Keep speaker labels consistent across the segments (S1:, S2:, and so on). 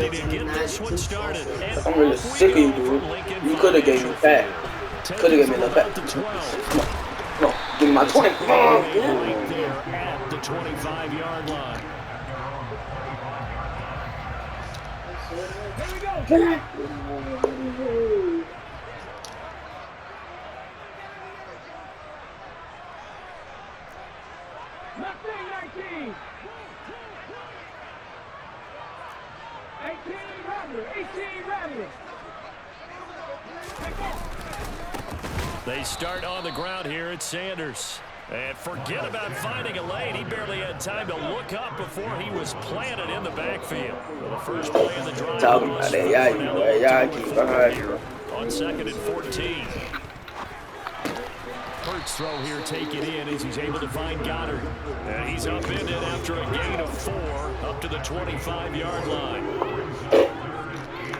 S1: ready to get this one started. And
S2: I'm really sick of you, dude. You could have gave me fat. Could have gave me a little fat. Come on. Come on. Give me my 20. Come on.
S1: Right there at the 25-yard line.
S3: Here we go. Come on. Left wing 19. 18 Rattler. 18 Rattler.
S1: They start on the ground here at Sanders. And forget about finding a lane. He barely had time to look up before he was planted in the backfield. Well, the first play of the drive.
S2: Talking about that, y'all keep behind you.
S1: On 2nd and 14. Hurts throw here, take it in as he's able to find Goddard. And he's upended after a gain of 4 up to the 25-yard line.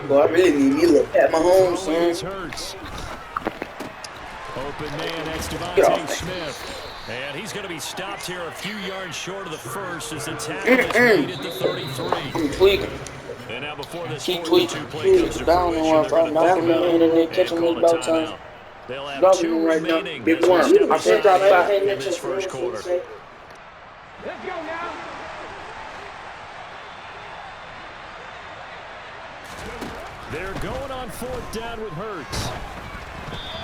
S2: Boy, I really need me a little Pat Mahomes, son.
S1: Hurts. Open man, that's Devontae Smith. And he's going to be stopped here a few yards short of the first as the tackle is made at the 33.
S2: Keep tweaking.
S1: And now before this
S2: Keep tweaking. He's down and one from knocking me in and then catching me about time.
S1: They'll have 2
S2: right now.
S1: remaining.
S2: Big worm. I said drop back
S1: in this first quarter.
S3: Let's go now.
S1: They're going on 4th down with Hurts.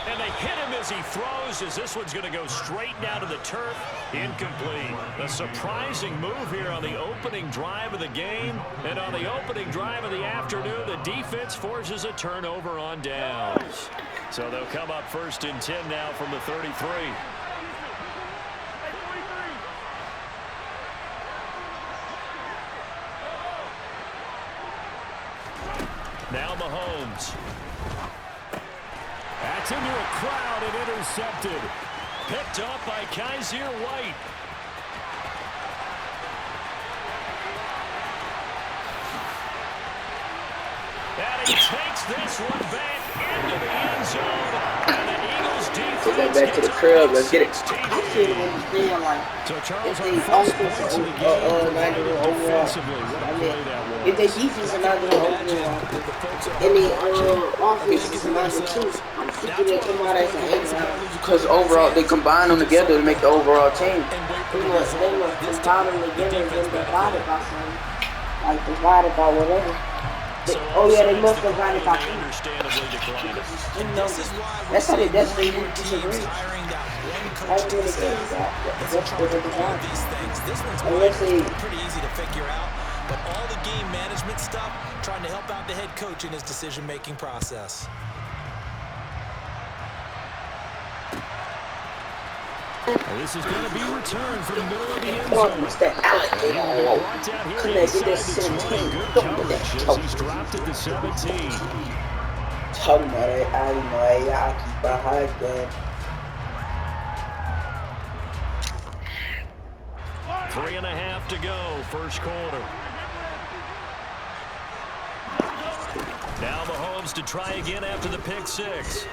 S1: And they hit him as he throws, as this one's going to go straight down to the turf. Incomplete. A surprising move here on the opening drive of the game. And on the opening drive of the afternoon, the defense forces a turnover on downs. So they'll come up 1st and 10 now from the 33. Now Mahomes. That's into a crowd and intercepted. Picked up by Kaiser White. And he takes this one back into the end zone. And the Eagles defense
S2: Take that back to the crib. Let's get it.
S3: I see what he's doing, like,
S1: so Charles,
S3: if they offense not doing overall, if they defense are not doing overall, and the offense is not doing too, I'm thinking they come out as an 8
S2: Because overall, they combine them together to make the overall team.
S3: They must combine them together and then divided by something. Like, divided by whatever. They must divide it by 2. That's how they disagree. That's what it is. That's what they divide. Unless they...
S4: Pretty easy to figure out, but all the game management stuff, trying to help out the head coach in his decision-making process.
S1: Well, this is going to be returned from the middle of the end zone.
S2: What's that? Couldn't do this 17. Don't do that.
S1: He's dropped it to 17.
S2: Talking about it, I know y'all keep behind them.
S1: 3.5 to go, first quarter. Now Mahomes to try again after the pick 6.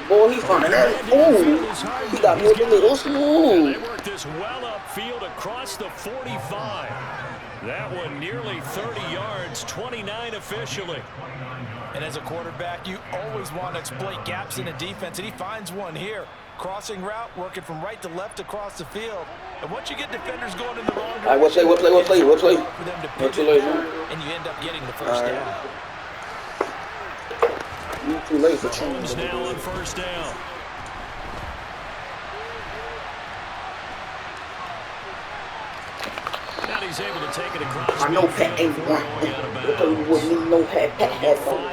S2: Boy, he found that. Ooh, he got me with the little smooth.
S1: They work this well upfield across the 45. That one nearly 30 yards, 29 officially.
S4: And as a quarterback, you always want to exploit gaps in a defense, and he finds one here. Crossing route, working from right to left across the field. And once you get defenders going in the wrong direction,
S2: what play?
S4: for them to pivot down, and you end up getting the first down.
S2: You're too late for
S1: Mahomes now on 1st down. Now he's able to take it across.
S2: I know Pat ain't one. Wouldn't even know Pat had one.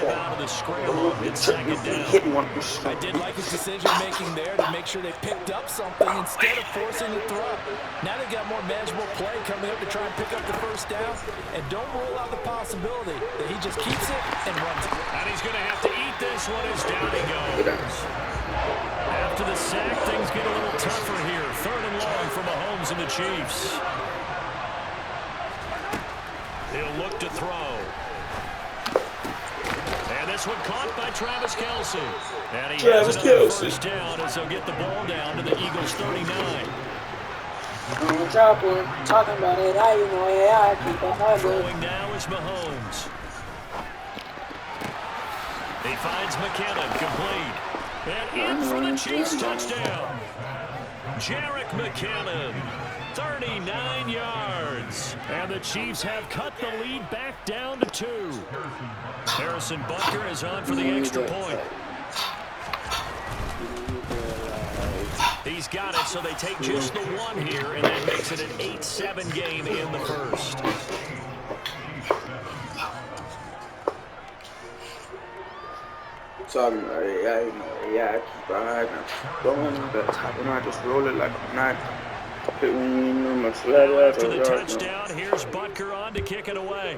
S2: Hitting one.
S4: I did like his decision-making there to make sure they picked up something instead of forcing the throw. Now they've got more manageable play coming up to try and pick up the first down. And don't rule out the possibility that he just keeps it and runs it.
S1: And he's going to have to eat this one as down he goes. After the sack, things get a little tougher here. 3rd and long for Mahomes and the Chiefs. He'll look to throw. And this one caught by Travis Kelce. And he has another first down as they'll get the ball down to the Eagles' 39.
S3: Talking about it, I keep on my
S1: Throwing now is Mahomes. He finds McKinnon, complete. And in for the Chiefs touchdown. Jerick McKinnon, 39 yards. And the Chiefs have cut the lead back down to 2. Harrison Butker is on for the extra point. He's got it, so they take just the 1 here, and that makes it an 8-7 game in the first.
S2: So I keep riding, going, but I just roll it like I'm not hitting much leather.
S1: After the touchdown, here's Butker on to kick it away.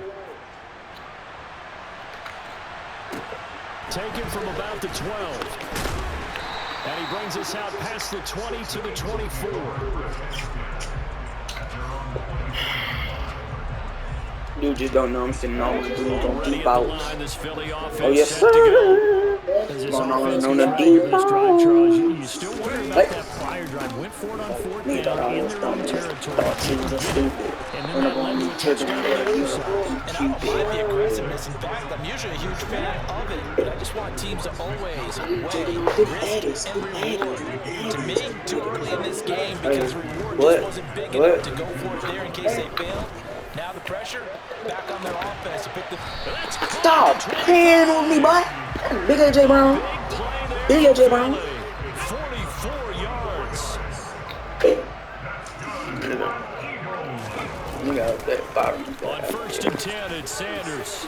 S1: Taken from about the 12. And he brings us out past the 20 to the 24.
S2: You just don't know I'm sitting on the dude on
S1: Already
S2: deep
S1: at
S2: out.
S1: the line, this Philly offense
S2: Oh, yes,
S1: set to go.
S3: That's
S1: This
S2: going
S1: offense
S2: on
S1: gets
S2: the
S1: right
S2: deep
S1: into this drive, Charles. You still wonder about
S2: Hey.
S1: that prior drive. Went for it on 4th
S2: Me thought
S1: down
S2: I
S1: in
S2: was
S1: their own
S2: dumb.
S1: territory.
S2: Thought she was stupid.
S1: And then
S2: When
S1: that
S2: I'm
S1: led
S2: on
S1: to
S2: the
S1: a touchdown on the other side.
S4: And I don't mind the aggressiveness. In fact, I'm usually a huge fan of it, but I just want teams to always weigh risk and reward. To me, too early in this game because reward just wasn't big enough to go for it there in case they failed. Now the pressure back on their offense to pick the.
S2: Stop playing with me, boy. Big AJ Brown. Big AJ Brown.
S1: 44 yards.
S2: You got that bottom.
S1: On 1st and 10, it's Sanders.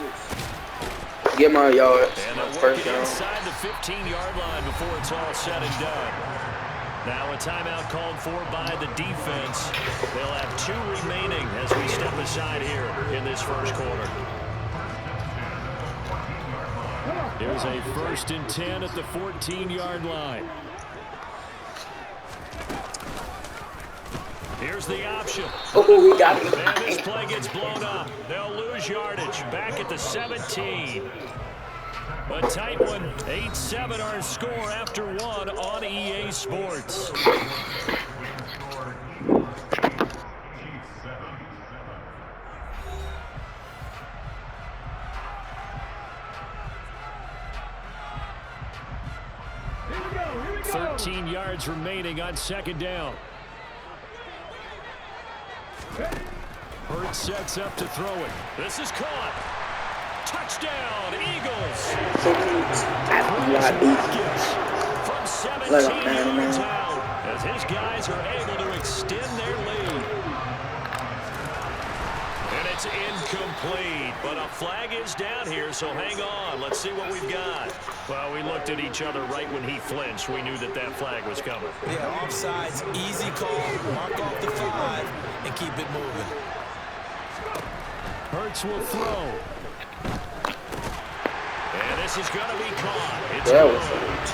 S2: Get my yards.
S1: And they're
S2: First
S1: working
S2: down.
S1: inside the 15-yard line before it's all said and done. Now a timeout called for by the defense. They'll have 2 remaining as we step aside here in this first quarter. Here's a 1st and 10 at the 14-yard line. Here's the option.
S2: Oh, we got it.
S1: And this play gets blown up. They'll lose yardage back at the 17. A tight one. 8-7 our score after 1 on EA Sports. Here we go. 13 yards remaining on 2nd down. Hurts sets up to throw it. This is caught. Touchdown, Eagles. From 17 yards out as his guys are able to extend their lead. And it's incomplete, but a flag is down here, so hang on. Let's see what we've got. Well, we looked at each other right when he flinched. We knew that that flag was coming.
S4: Yeah, offsides, easy call, mark off the 5, and keep it moving.
S1: Hurts will throw. And this is going to be caught. It's
S2: That
S1: good.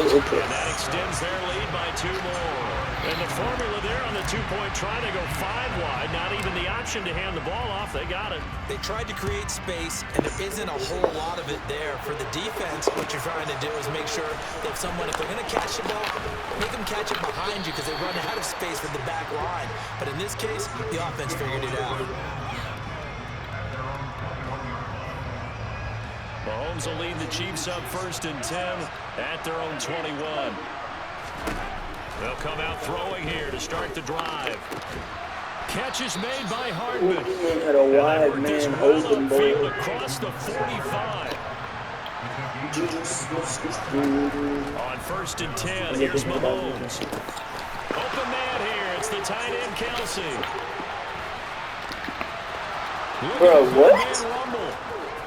S2: was okay.
S1: And that extends their lead by 2 more. And the formula there on the 2-point try to go 5 wide. Not even the option to hand the ball off. They got it.
S4: They tried to create space, and there isn't a whole lot of it there. For the defense, what you're trying to do is make sure that if they're going to catch the ball, make them catch it behind you because they run out of space with the back line. But in this case, the offense figured it out.
S1: Mahomes will lead the Chiefs up 1st and 10 at their own 21. They'll come out throwing here to start the drive. Catch is made by Hardman.
S2: Had a wide man holding ball.
S1: Across the 45. On 1st and 10, here's Mahomes. Open man here. It's the tight end, Kelsey.
S2: Bro, what?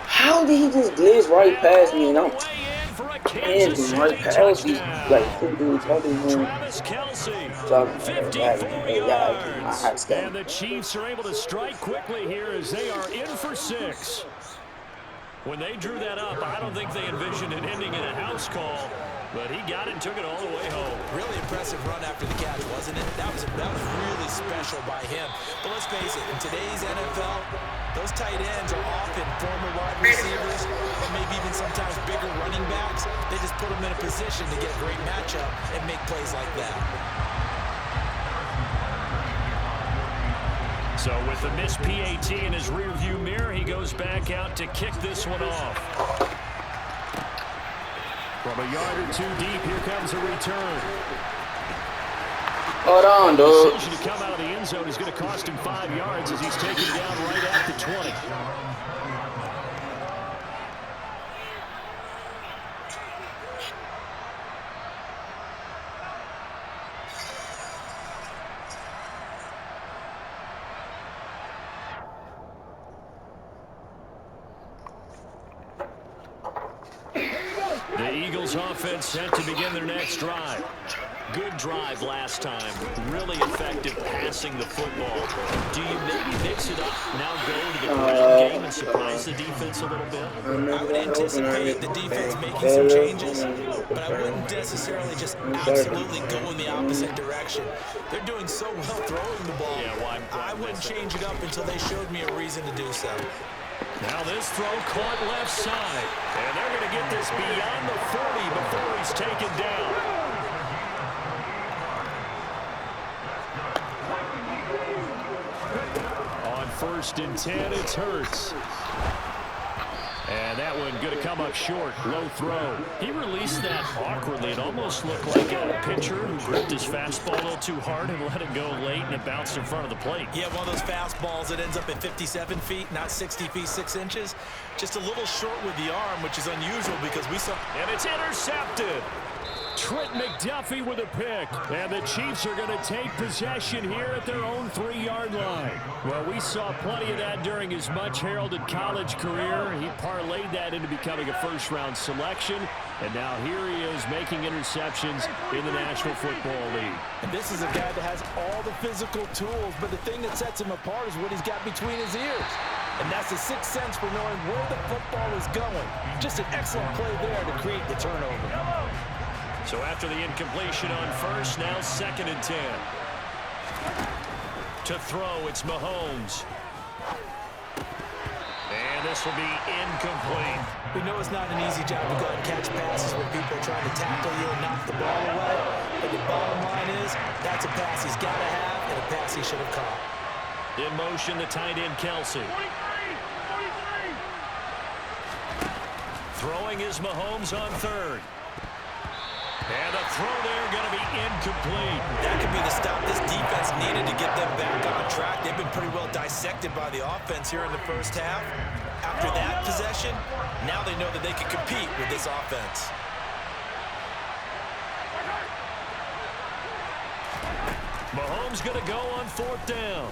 S2: How did he just glitch right past me and I'm handing right past me? Like, two dudes talking to him.
S1: Travis Kelsey,
S2: Talking
S1: 54 yards. And the
S2: to
S1: Chiefs are able to strike quickly here as they are in for 6. When they drew that up, I don't think they envisioned it ending in a house call, but he got it and took it all the way home.
S4: Really impressive run after the catch, wasn't it? That was really special by him. But let's face it, in today's NFL, those tight ends are often former wide receivers or maybe even sometimes bigger running backs. They just put them in a position to get a great matchup and make plays like that.
S1: So with the missed PAT in his rearview mirror, he goes back out to kick this one off. From a yard or two deep, here comes a return.
S2: Hold on, dude.
S1: The decision to come out of the end zone is going to cost him 5 yards as he's taken down right at the 20. The Eagles offense set to begin their next drive. Good drive last time. Really effective passing the football. Do you maybe mix it up, now go to the ground game and surprise the defense a little bit?
S4: I would anticipate the defense making some changes, but I wouldn't necessarily just absolutely go in the opposite direction. They're doing so well throwing the ball.
S1: Yeah,
S4: I wouldn't change it up until they showed me a reason to do so.
S1: Now this throw caught left side. And they're going to get this beyond the 40 before he's taken down. On 1st and 10, it's Hurts. And that one going to come up short. Low throw. He released that awkwardly. It almost looked like a pitcher who gripped his fastball a little too hard and let it go late, and it bounced in front of the plate.
S4: Yeah, one of those fastballs that ends up at 57 feet, not 60 feet, 6 inches. Just a little short with the arm, which is unusual because we saw...
S1: And it's intercepted. Trent McDuffie with a pick. And the Chiefs are going to take possession here at their own 3-yard line. Well, we saw plenty of that during his much-heralded college career. He parlayed that into becoming a first-round selection. And now here he is making interceptions in the National Football League.
S4: And this is a guy that has all the physical tools, but the thing that sets him apart is what he's got between his ears. And that's the sixth sense for knowing where the football is going. Just an excellent play there to create the turnover.
S1: So after the incompletion on 1st, now 2nd and 10. To throw, it's Mahomes. And this will be incomplete.
S4: We know it's not an easy job to go and catch passes when people are trying to tackle you and knock the ball away. But the bottom line is, that's a pass he's got to have and a pass he should have caught.
S1: In motion, the tight end, Kelsey. Throwing is Mahomes on 3rd. And the throw there going to be incomplete.
S4: That could be the stop this defense needed to get them back on track. They've been pretty well dissected by the offense here in the first half. After that possession, now they know that they can compete with this offense.
S1: Mahomes going to go on 4th down.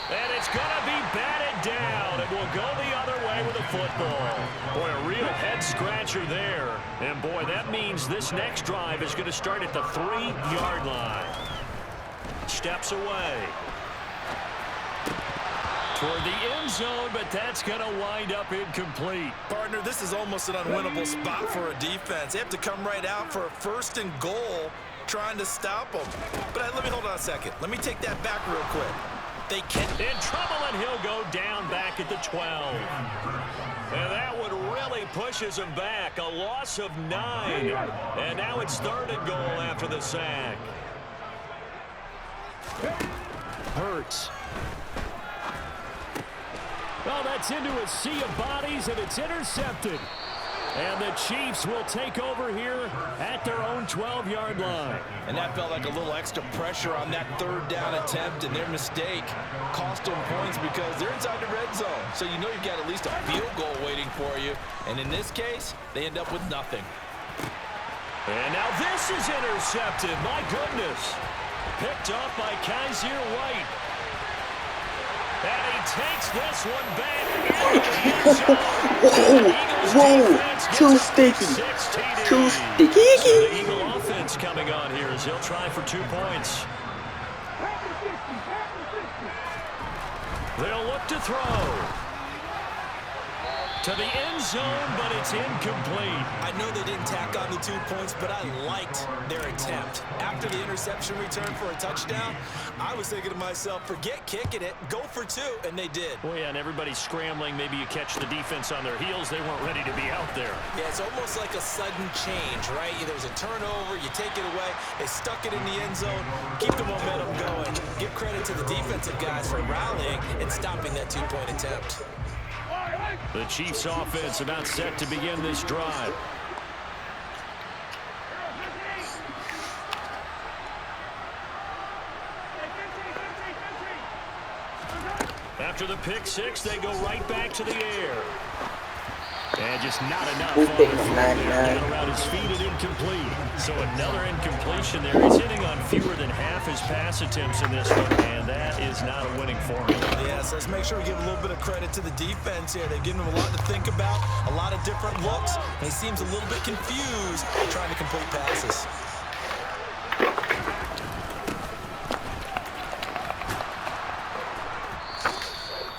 S1: And it's going to be batted down. It will go the other way with the football. Boy, a real head-scratcher there. And, boy, that means this next drive is going to start at the 3-yard line. Steps away. Toward the end zone, but that's going to wind up incomplete.
S4: Partner, this is almost an unwinnable spot for a defense. They have to come right out for a 1st and goal trying to stop them. But let me hold on a second. Let me take that back real quick. They can
S1: in trouble, and he'll go down back at the 12. And that one really pushes him back. A loss of 9. And now it's 3rd and goal after the sack. Hurts. Well, that's into a sea of bodies, and it's intercepted. And the Chiefs will take over here at their own 12-yard line.
S4: And that felt like a little extra pressure on that 3rd down attempt, and their mistake cost them points because they're inside the red zone. So you know you've got at least a field goal waiting for you. And in this case, they end up with nothing.
S1: And now this is intercepted. My goodness. Picked off by Kaiser White. And he takes this one back into the end zone.
S2: Whoa, too sticky. Too sticky.
S1: The Eagle offense coming on here as he'll try for 2 points. They'll look to throw. To the end zone, but it's incomplete.
S4: I know they didn't tack on the 2 points, but I liked their attempt. After the interception return for a touchdown, I was thinking to myself, forget kicking it, go for 2, and they did.
S1: Well, yeah, and everybody's scrambling. Maybe you catch the defense on their heels. They weren't ready to be out there.
S4: Yeah, it's almost like a sudden change, right? There's a turnover, you take it away. They stuck it in the end zone. Keep the momentum going. Give credit to the defensive guys for rallying and stopping that 2-point attempt.
S1: The Chiefs offense about set to begin this drive. After the pick six, they go right back to the air. And just not enough. Down around his feet and incomplete. So another incompletion there. He's hitting on fewer than half his pass attempts in this one, and that is not a winning formula.
S4: Yes, let's make sure we give a little bit of credit to the defense here. They've given him a lot to think about, a lot of different looks, and he seems a little bit confused trying to complete passes.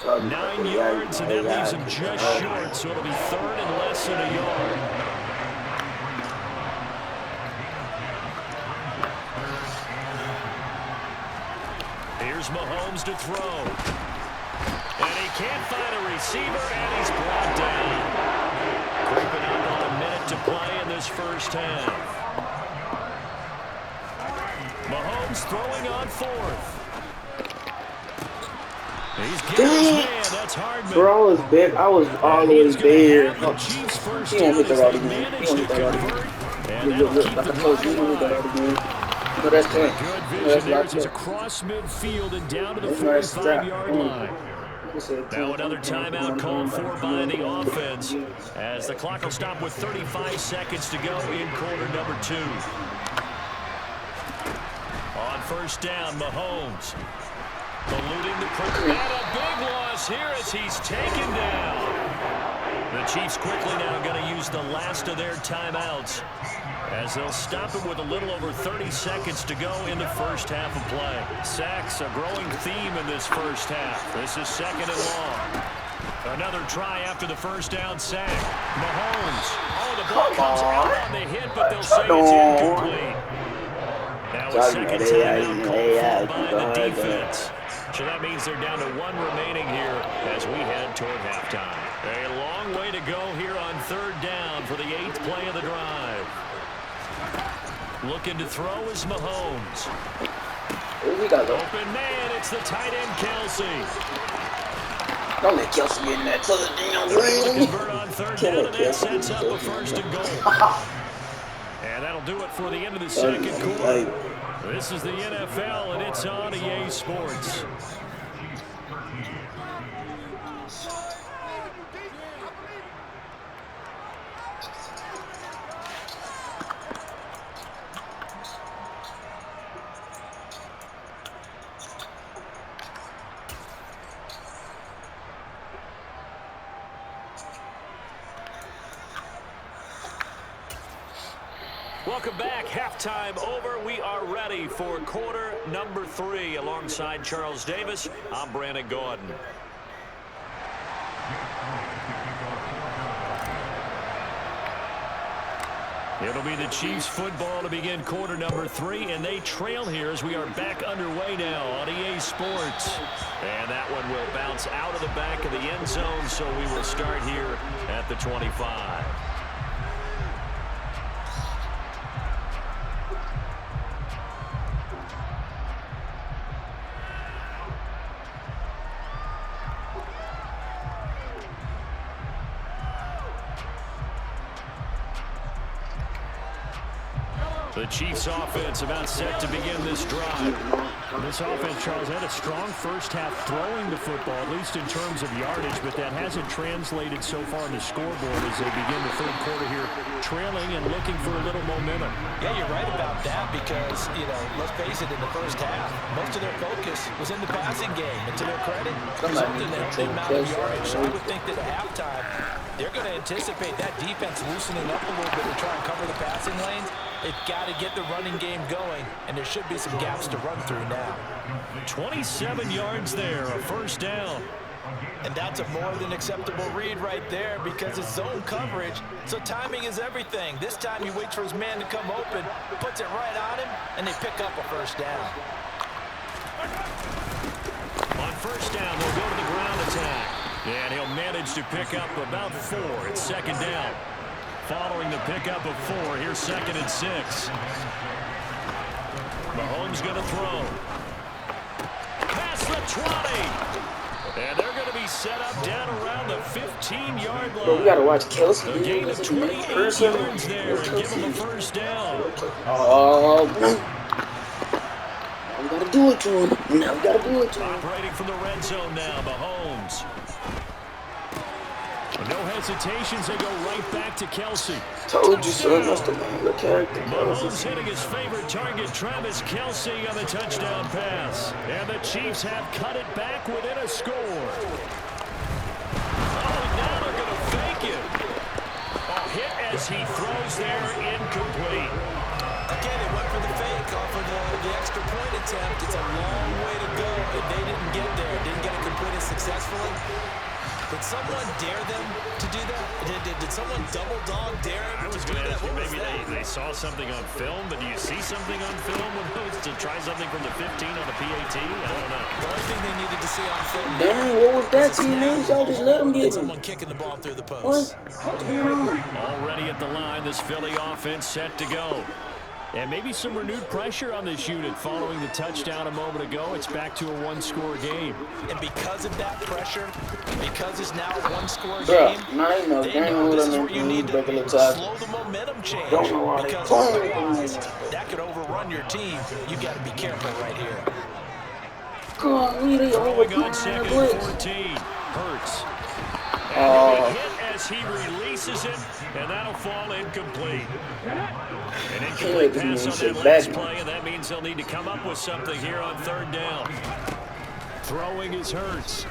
S1: So 9 yards, and that leaves him just short, so it'll be third and less than a yard. Here's Mahomes to throw. And he can't find a receiver, and he's brought down. Creeping up on a minute to play in this first half. Mahomes throwing on fourth. He's getting his man. That's Hardman.
S2: Bro, I was always there. He won't hit the route again. He won't hit the route again. Like I told you, he won't hit the route again. But that's clean.
S1: Good vision there. It's across midfield and down to the 45-yard line. Now another timeout called for by the offense as the clock will stop with 35 seconds to go in quarter number 2. On first down, Mahomes. Eluding the pressure. And a big loss here as he's taken down. The Chiefs quickly now going to use the last of their timeouts as they'll stop it with a little over 30 seconds to go in the first half of play. Sacks a growing theme in this first half. This is second and long. Another try after the first down sack. Mahomes. Oh, the ball comes out on the hit, but they'll say it's incomplete. Now a second timeout called for by the defense. So that means they're down to 1 remaining here as we head toward halftime. A long way to go here on third down for the 8th play of the drive. Looking to throw is Mahomes. Open man, it's the tight end Kelsey.
S2: Don't let Kelsey get in that touchdown ring.
S1: Convert on third down, and that sets up a first and goal. And that'll do it for the end of the second quarter. This is the NFL, and it's on EA Sports. Welcome back. Halftime over. We are ready for quarter number 3. Alongside Charles Davis, I'm Brandon Gordon. It'll be the Chiefs football to begin quarter number 3, and they trail here as we are back underway now on EA Sports. And that one will bounce out of the back of the end zone, so we will start here at the 25. The Chiefs offense about set to begin this drive.
S5: This offense, Charles, had a strong first half throwing the football, at least in terms of yardage, but that hasn't translated so far on the scoreboard as they begin the third quarter here, trailing and looking for a little momentum.
S4: Yeah, you're right about that because, let's face it, in the first half, most of their focus was in the passing game. And to their credit, resulted in the amount of yardage. So I would think that at halftime, they're going to anticipate that defense loosening up a little bit to try and cover the passing lanes. They've got to get the running game going, and there should be some gaps to run through now.
S1: 27 yards there, a first down.
S4: And that's a more than acceptable read right there because it's zone coverage, so timing is everything. This time he waits for his man to come open, puts it right on him, and they pick up a first down.
S1: On first down, they'll go to the ground attack. And he'll manage to pick up about 4. It's second down. Following the pickup of 4, here's 2nd and 6. Mahomes going to throw. Pass the 20. And they're going to be set up down around the 15-yard line.
S2: Bro, we got to watch Kelsey.
S1: A gain of 28 yards there and give him a first down.
S2: Oh, we got to do it to him. Now we got to do it to him.
S1: Operating from the red zone now, Mahomes. No hesitations, they go right back to Kelsey.
S2: Told you, son. That's the man. The character.
S1: Mahomes hitting his favorite target, Travis Kelsey, on the touchdown pass. And the Chiefs have cut it back within a score. Oh, now they're going to fake it. A hit as he throws there, incomplete.
S4: Again, they went for the fake off of the extra point attempt. It's a long way to go, and they didn't get there. Didn't get it completed successfully. Did someone dare them to do that? Did someone double dog dare them to do that?
S1: What maybe they saw something on film, but do you see something on film with those to try something from the 15 on the PAT? I don't know.
S4: The only thing they needed to see on film.
S2: Dang, what was that, teammates? Y'all just let them get him.
S4: Someone kicking the ball through the post.
S2: What's going on?
S1: Already at the line, this Philly offense set to go. And maybe some renewed pressure on this unit following the touchdown a moment ago. It's back to a one-score game.
S4: And because of that pressure, because it's now a one-score
S2: Bruh,
S4: game,
S2: now you know,
S4: they
S2: dang
S4: know
S2: what
S4: this
S2: I
S4: is where you need to slow the momentum change.
S2: Don't know why they
S4: because
S2: playing.
S4: otherwise, that could overrun your team. You got to be careful right here.
S2: God, we
S1: Throwing on second and 14. Hurts. And hit as he releases it, and that'll fall incomplete. An incomplete pass on that last play, and that means they'll need to come up with something here on third down. Throwing is Hurts.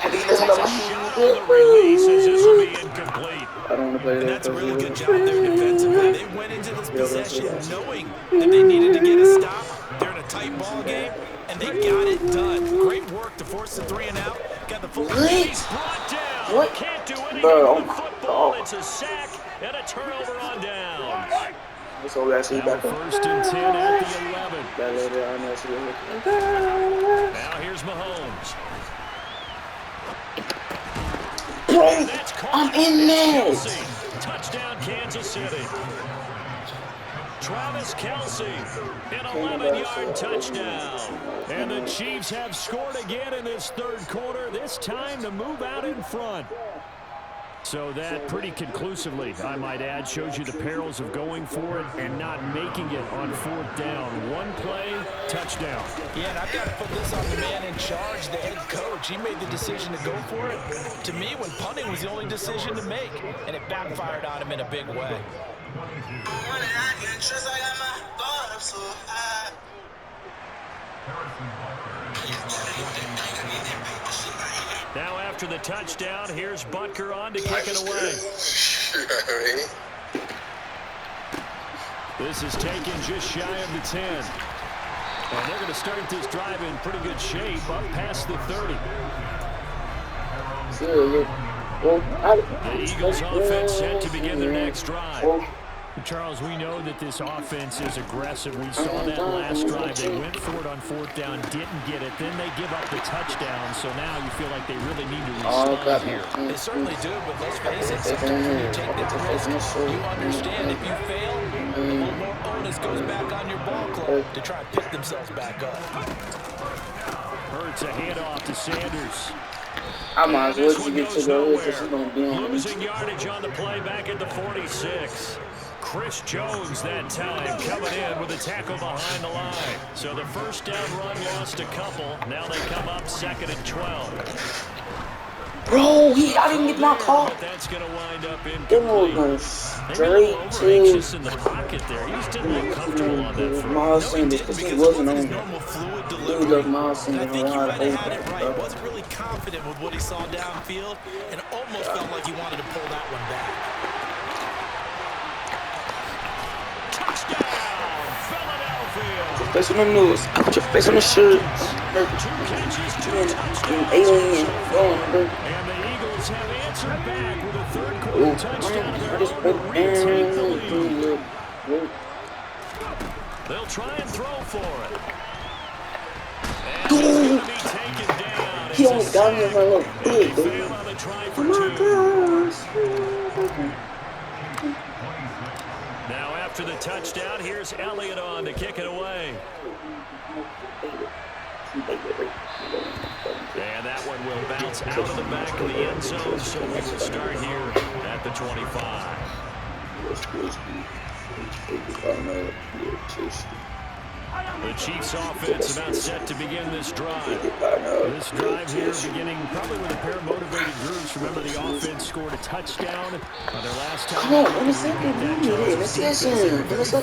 S1: Takes a shot on the release as this will be incomplete.
S2: I don't want to play that.
S4: That's a really good job there defensively. They went into this possession knowing that they needed to get a stop. They're in a tight ball game, and they got it done. Great work to force the 3 and out. Got the full.
S1: He's brought down.
S2: What?
S1: Can't do anything
S2: Bro,
S1: with the football. It's a sack and a turnover on downs.
S2: So we actually
S1: Now
S2: back up.
S1: first and 10 at the 11.
S2: That later on, that's really.
S1: Now here's Mahomes.
S2: Bro,
S1: That's caught.
S2: I'm in there.
S1: Kelsey. Touchdown, Kansas City. Travis Kelsey, an 11-yard touchdown. And the Chiefs have scored again in this third quarter, this time to move out in front. So that pretty conclusively, I might add, shows you the perils of going for it and not making it on fourth down. One play, touchdown.
S4: Yeah, and I've got to put this on the man in charge, the head coach. He made the decision to go for it. To me, when punting was the only decision to make, and it backfired on him in a big way.
S1: Now after the touchdown, here's Butker on to kick it away. This is taken just shy of the 10. And they're going to start this drive in pretty good shape, up past the 30. The Eagles offense set to begin their next drive.
S5: Charles, we know that this offense is aggressive. We saw that last drive. They went for it on fourth down, didn't get it. Then they give up the touchdown. So now you feel like they really need to respond here.
S4: They certainly do, but let's face it, sometimes when you take the risk, you understand if you fail, a little more onus goes back on your ball club to try and pick themselves back up.
S5: Hurts a handoff to Sanders.
S2: I might as well get to the because he's going to be on.
S1: Losing yardage on the play back at the 46. Chris Jones that time coming in with a tackle behind the line. So the first down run lost a couple. Now they come up 2nd and 12.
S2: Bro, I didn't get my call.
S1: But that's going to wind up
S2: Going
S1: incomplete.
S2: straight to
S1: Anxious in the pocket there. He just didn't look comfortable on that throw.
S2: Miles Sanders because he wasn't on.
S4: Normal fluid
S2: He
S4: delivery.
S2: was Miles
S4: And I
S2: Sanders
S4: think he
S2: around
S4: might have had
S2: the
S4: it right. Wasn't really confident with what he saw downfield and almost felt like he wanted to pull that one back.
S1: Touchdown, field.
S2: Face on the news. I put your face on the shirt. Alien.
S1: And the Eagles have answered back with a third quarter touchdown of their own to retake the lead. They'll try and throw for it. And he's going to be taken down.
S2: He almost got me on my little
S1: They fail on the try for two. Now after the touchdown, here's Elliott on to kick it away. And that one will bounce out of the back of the end zone, so we will start here at the 25. The Chiefs offense about set to begin this drive. This drive here beginning probably with a pair of motivated groups. Remember, the offense scored a touchdown on their last time.
S2: Come on,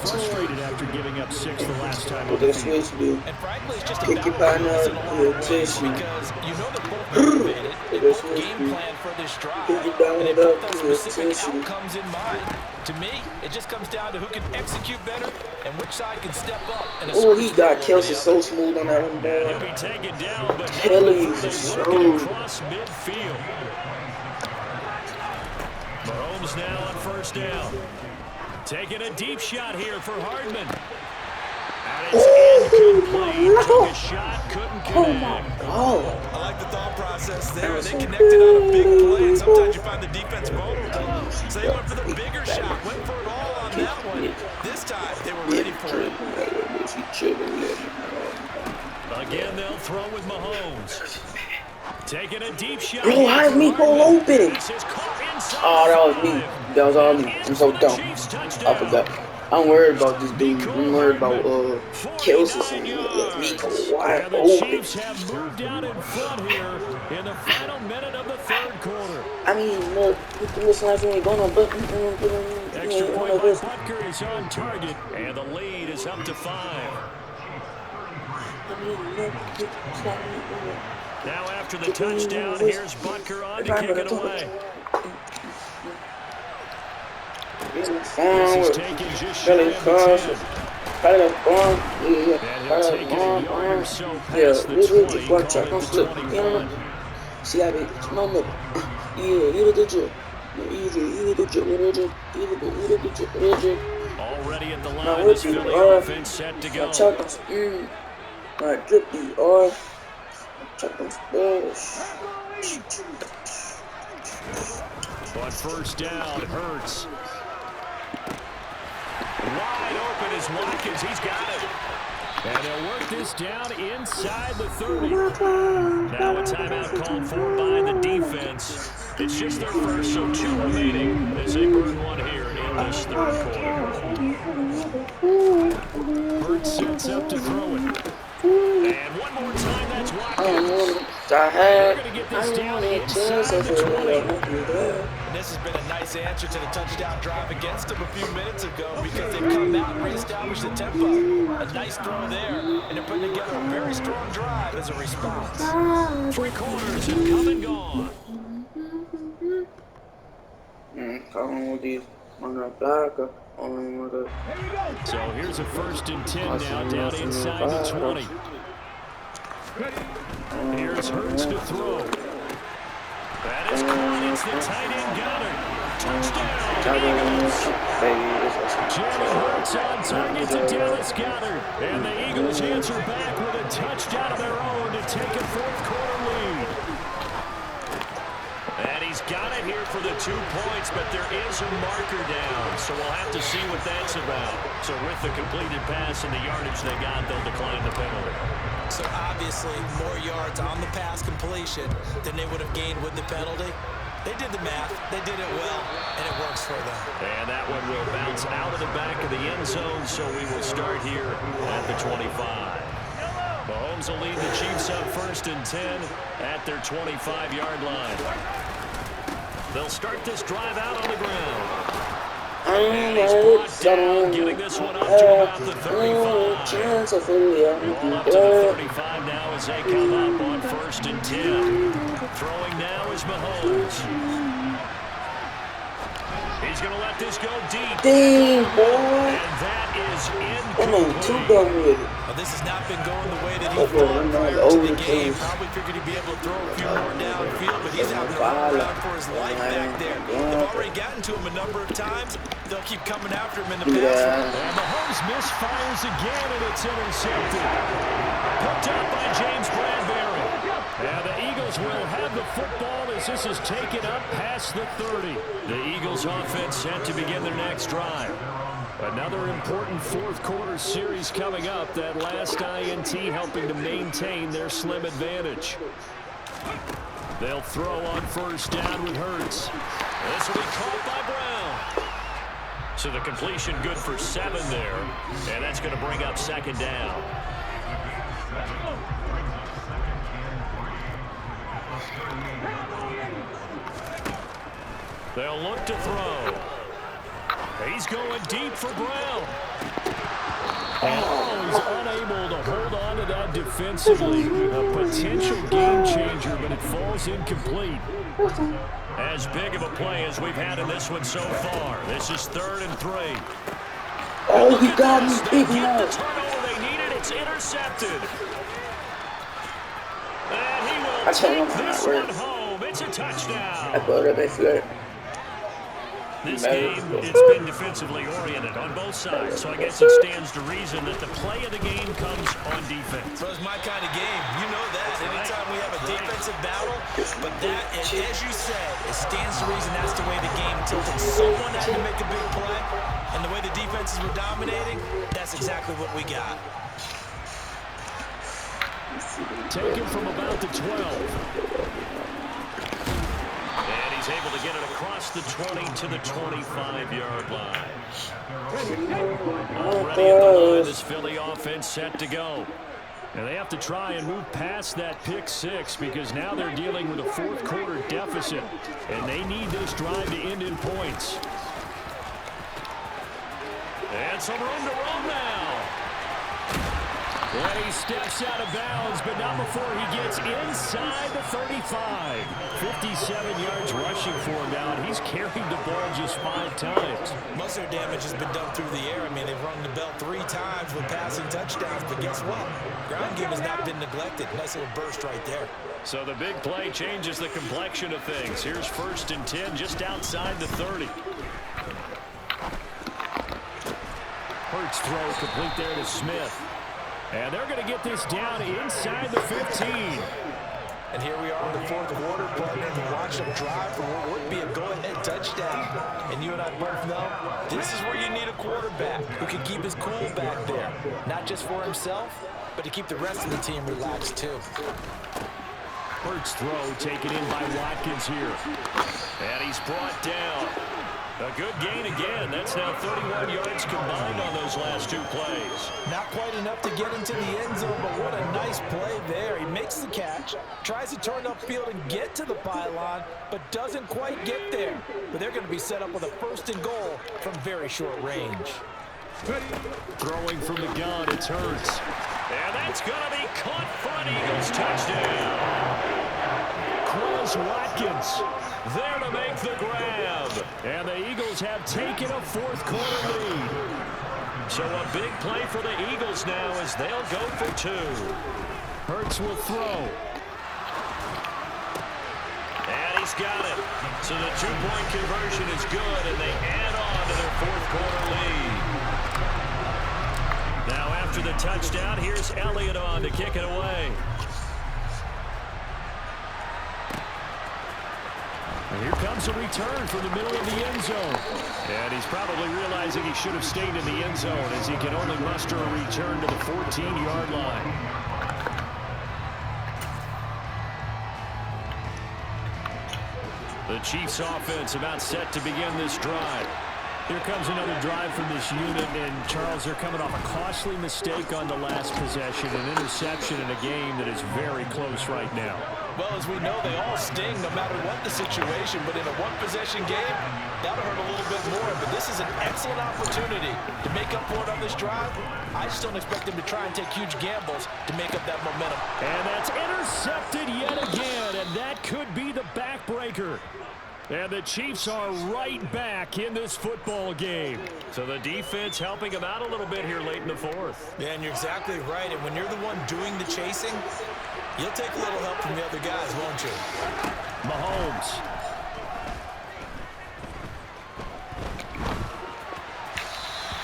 S1: Frustrated after giving up 6 the last time.
S4: And frankly, it's just about because you know they're both motivated. They both game plan for this drive, and they both have specific outcomes in mind. To me, it just comes down to who can execute better and which side can step up.
S2: Oh, he got Kelsey so smooth on that one,
S1: He'll
S2: boy.
S1: be taken down, but
S2: Kelly
S1: they're
S2: is
S1: working
S2: so.
S1: across midfield. Mahomes now on first down. Taking a deep shot here for Hardman. And it's incomplete. Took a shot, couldn't connect.
S2: Oh,
S4: I like the thought process there. They connected on a big play, and sometimes you find the defense vulnerable. So they went for the bigger shot, went for it all on that one. This time, they were ready for it.
S1: Again, they'll throw with Mahomes. Taking a deep shot.
S2: bro, how is me pull open?
S1: This is caught inside
S2: Oh, that was
S1: the
S2: me.
S1: five.
S2: That was all me. I'm so dumb.
S1: Chiefs
S2: I
S1: touchdown.
S2: forgot. I'm worried about this dude. I'm worried about Kelsey. Let me go wide
S1: And the
S2: open.
S1: Chiefs have moved out in front here in the final minute of the third quarter.
S2: I mean, look, this last one ain't going on, but
S1: Extra point by Butker is on target, and the lead is up to 5. Now after the touchdown, here's Butker on to kick it away. This is taken just shy of the 10. And he'll take it a yard or so past the 20, call it the 21.
S2: See how they no. Yeah, you the drip. You the drip.
S1: Already at the line, this Philly offense set to go.
S2: My drippy or
S1: On first down, Hurts. Wide open is Watkins. He's got it. And they'll work this down inside the 30. Now a timeout called for by the defense. It's just their first, so 2 remaining as they burn one here in this third quarter. Hurts sets up to throw it. And one more time, that's Watkins. They're going to get this down inside the 20.
S4: And this has been a nice answer to the touchdown drive against them a few minutes ago because they've come out and reestablished the tempo. A nice throw there, and they're putting together a very strong drive as a response.
S1: 3 quarters have come and gone.
S2: Come with these on the back.
S1: So here's a 1st and 10 now, down inside the 20. Here's Hurts to throw. That is caught. It's the tight end Goddard. Touchdown, Eagles. Jalen Hurts on target to Dallas Goddard. And the Eagles answer back with a touchdown of their own to take a fourth quarter lead. And he's got it here for the 2 points, but there is a marker down, so we'll have to see what that's about. So with the completed pass and the yardage they got, they'll decline the penalty.
S4: So obviously more yards on the pass completion than they would have gained with the penalty. They did the math, they did it well, and it works for them.
S1: And that one will bounce out of the back of the end zone, so we will start here at the 25. Mahomes will lead the Chiefs up 1st and 10 at their 25-yard line. They'll start this drive out on the ground. And he's brought down, getting this one up to about the 35. All up to the 35 now as they come up on 1st and 10. Throwing now is Mahomes. He's going to let this go deep.
S2: Dang, boy.
S1: And that is
S2: I'm on two done with it.
S4: Well, this has not been going the way that he thought prior to the game. Probably figured he'd be able to throw a few more downfield, but he's having to run around for his life back there. They've already gotten to him a number of times. They'll keep coming after him in the pass.
S5: And Mahomes misfires again, and it's intercepted. Picked up by James Bradbury. And the Eagles will have the football as this is taken up past the 30.
S1: The Eagles offense set to begin their next drive.
S5: Another important fourth quarter series coming up. That last INT helping to maintain their slim advantage. They'll throw on first down with Hurts.
S1: This will be caught by Brown. So the completion good for 7 there. And that's going to bring up second down. They'll look to throw. He's going deep for Brown.
S5: Oh, he's unable to hold on to that defensively. A potential game changer, but it falls incomplete.
S1: As big of a play as we've had in this one so far. This is 3rd and 3.
S2: Oh, he got me big
S1: enough. The turnover they needed. It's intercepted. And he will take this one home. It's a touchdown.
S2: I thought it was flirt.
S1: This game, it's been defensively oriented on both sides, so I guess it stands to reason that the play of the game comes on defense.
S4: So it's my kind of game. You know that. Anytime we have a defensive battle, but that, as you said, it stands to reason that's the way the game tilted. Someone had to make a big play, and the way the defenses were dominating, that's exactly what we got.
S5: Taken from about the 12.
S1: And he's able to get it across the 20 to the 25-yard line. Already at the line, this Philly offense set to go. And they have to try and move past that pick 6 because now they're dealing with a fourth quarter deficit. And they need this drive to end in points. And some room to run now. And he steps out of bounds, but not before he gets inside the 35. 57 yards rushing for him now, and he's carried the ball just 5 times.
S4: Most of their damage has been done through the air. I mean, they've rung the bell 3 times with passing touchdowns, but guess what? Ground game has not been neglected. Nice little burst right there.
S1: So the big play changes the complexion of things. Here's 1st and 10 just outside the 30.
S5: Hurts throw complete there to Smith. And they're going to get this down inside the 15.
S4: And here we are in the fourth quarter, partner, to watch them drive for what would be a go-ahead touchdown. And you and I both know this is where you need a quarterback who can keep his cool back there. Not just for himself, but to keep the rest of the team relaxed too.
S5: Hurts throw taken in by Watkins here.
S1: And he's brought down. A good gain again. That's now 31 yards combined on those last 2 plays.
S4: Not quite enough to get into the end zone, but what a nice play there. He makes the catch, tries to turn upfield and get to the pylon, but doesn't quite get there. But they're going to be set up with a 1st and goal from very short range.
S5: Throwing from the gun, it's Hurts.
S1: And that's going to be caught for an Eagles touchdown.
S5: Quez Watkins
S1: there to make the grab.
S5: And the Eagles have taken a fourth quarter lead.
S1: So a big play for the Eagles now as they'll go for 2.
S5: Hurts will throw.
S1: And he's got it. So the 2-point conversion is good, and they add on to their fourth quarter lead. Now after the touchdown, here's Elliott on to kick it away.
S5: And here comes a return from the middle of the end zone.
S1: And he's probably realizing he should have stayed in the end zone as he can only muster a return to the 14-yard line. The Chiefs offense about set to begin this drive.
S5: Here comes another drive from this unit, and Charles, they're coming off a costly mistake on the last possession, an interception in a game that is very close right now.
S4: Well, as we know, they all sting no matter what the situation, but in a one-possession game, that'll hurt a little bit more. But this is an excellent opportunity to make up for it on this drive. I just don't expect them to try and take huge gambles to make up that momentum.
S5: And that's intercepted yet again, and that could be the backbreaker. And the Chiefs are right back in this football game.
S1: So the defense helping them out a little bit here late in the fourth.
S4: Yeah, and you're exactly right. And when you're the one doing the chasing, you'll take a little help from the other guys, won't you?
S5: Mahomes.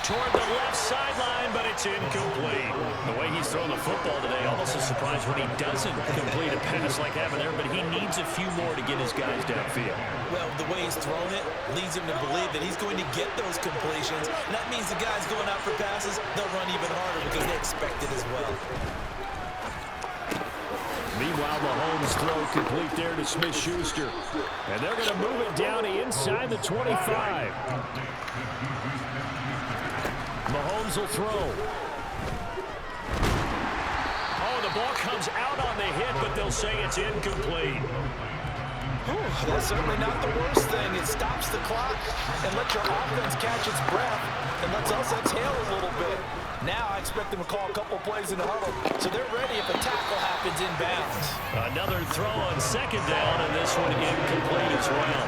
S1: Toward the left sideline, but it's incomplete. The way he's throwing the football today, almost a surprise when he doesn't complete a pass like that there, but he needs a few more to get his guys downfield.
S4: Well, the way he's thrown it leads him to believe that he's going to get those completions. And that means the guys going out for passes, they'll run even harder because they expect it as well.
S5: Meanwhile, Mahomes' throw complete there to Smith-Schuster. And they're going to move it down inside the 25. Mahomes will throw.
S1: Oh, the ball comes out on the hit, but they'll say it's incomplete.
S4: That's certainly not the worst thing. It stops the clock and lets your offense catch its breath and lets us exhale a little bit. Now I expect them to call a couple plays in the huddle, so they're ready if a tackle happens inbounds.
S1: Another throw on second down, and this one incomplete as well.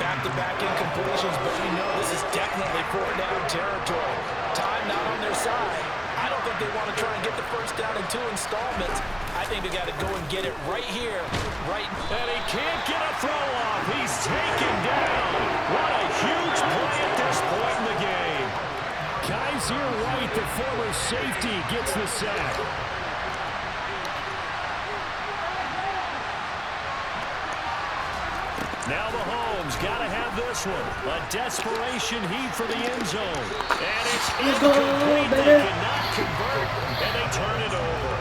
S4: Back-to-back incompletions, but we know this is definitely fourth down territory. Time not on their side. I don't think they want to try and get the first down in 2 installments. I think they got to go and get it right here, right.
S1: And he can't get a throw off. He's taken down. What a huge play at this point in the game.
S5: Kaiser White, the former safety, gets the sack.
S1: Now Mahomes got to have this one. A desperation heave for the end zone. And it's incomplete. They cannot convert, and they turn it over.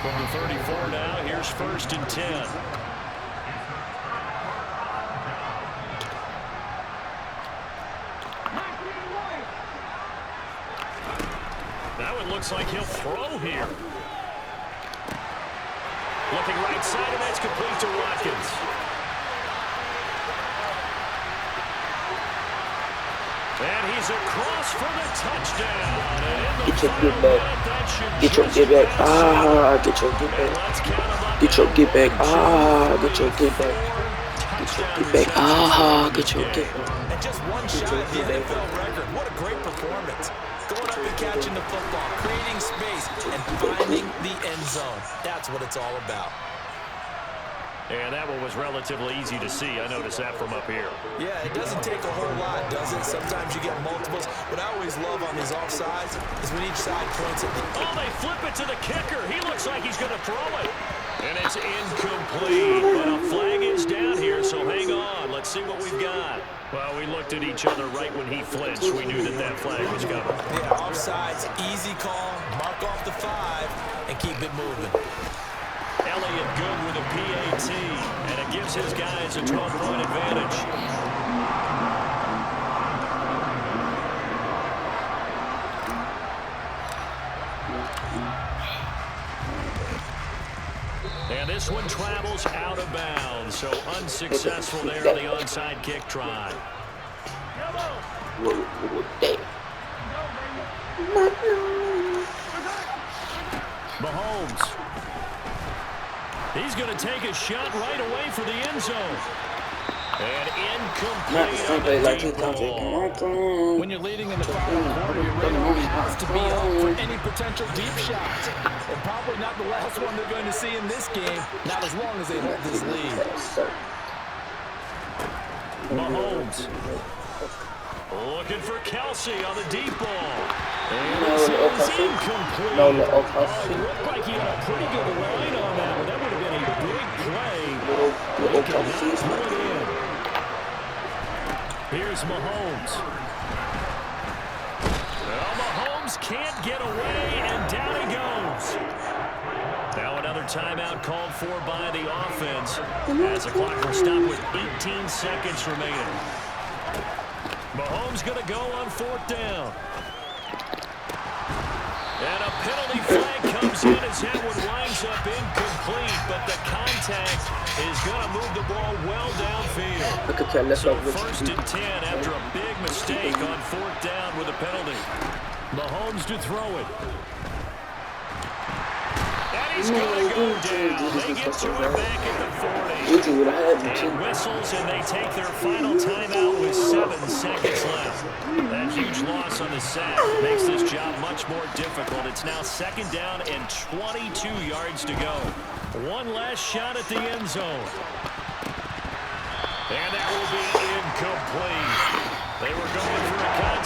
S1: From the 34 now, here's 1st and 10. That one looks like he'll throw here. Looking right side, and that's complete to Watkins. And he's across for the touchdown.
S2: Get your get back. Get your get back. Get your get back. Get your get back. Get your get back. Get your get back. Get your get back.
S4: And just one shot at the NFL record. What a great performance. Going up and catching the football, creating space, and finding the end zone. That's what it's all about.
S1: And that one was relatively easy to see. I noticed that from up here.
S4: Yeah, it doesn't take a whole lot, does it? Sometimes you get multiples. What I always love on these offsides is when each side points at the...
S1: Oh, they flip it to the kicker. He looks like he's going to throw it. And it's incomplete. But a flag is down here, so hang on. Let's see what we've got. Well, we looked at each other right when he flinched. We knew that that flag was coming.
S4: Yeah, offsides, easy call. Mark off the 5 and keep it moving.
S1: Elliott good with a PAT, and it gives his guys a 12-point advantage. And this one travels out of bounds, so unsuccessful there on the onside kick try. Mahomes. He's going to take a shot right away for the end zone. And incomplete on the deep ball.
S4: When you're leading in the final quarter, your radar has to be up for any potential deep shots. And probably not the last one they're going to see in this game, not as long as they hold this lead.
S1: Mahomes. Looking for Kelsey on the deep ball. And
S2: this is
S1: incomplete.
S2: No,
S1: it looked like he had a pretty good line on that one. That would have been a big play. They cannot put it in. Here's Mahomes. Well, Mahomes can't get away, and down he goes. Now another timeout called for by the offense as the clock will stop with 18 seconds remaining. Mahomes going to go on 4th down. And a penalty flag comes in as that one winds up incomplete, but the contact is going to move the ball well downfield. So 1st and 10 after a big mistake on 4th down with a penalty.
S5: Mahomes to throw it.
S1: And he's going to go down. They get to it back at the 40. And whistles, and they take their final timeout with 7 seconds left. That huge loss on the sack makes this job much more difficult. It's now 2nd down and 22 yards to go. One last shot at the end zone. And that will be incomplete. They were going for a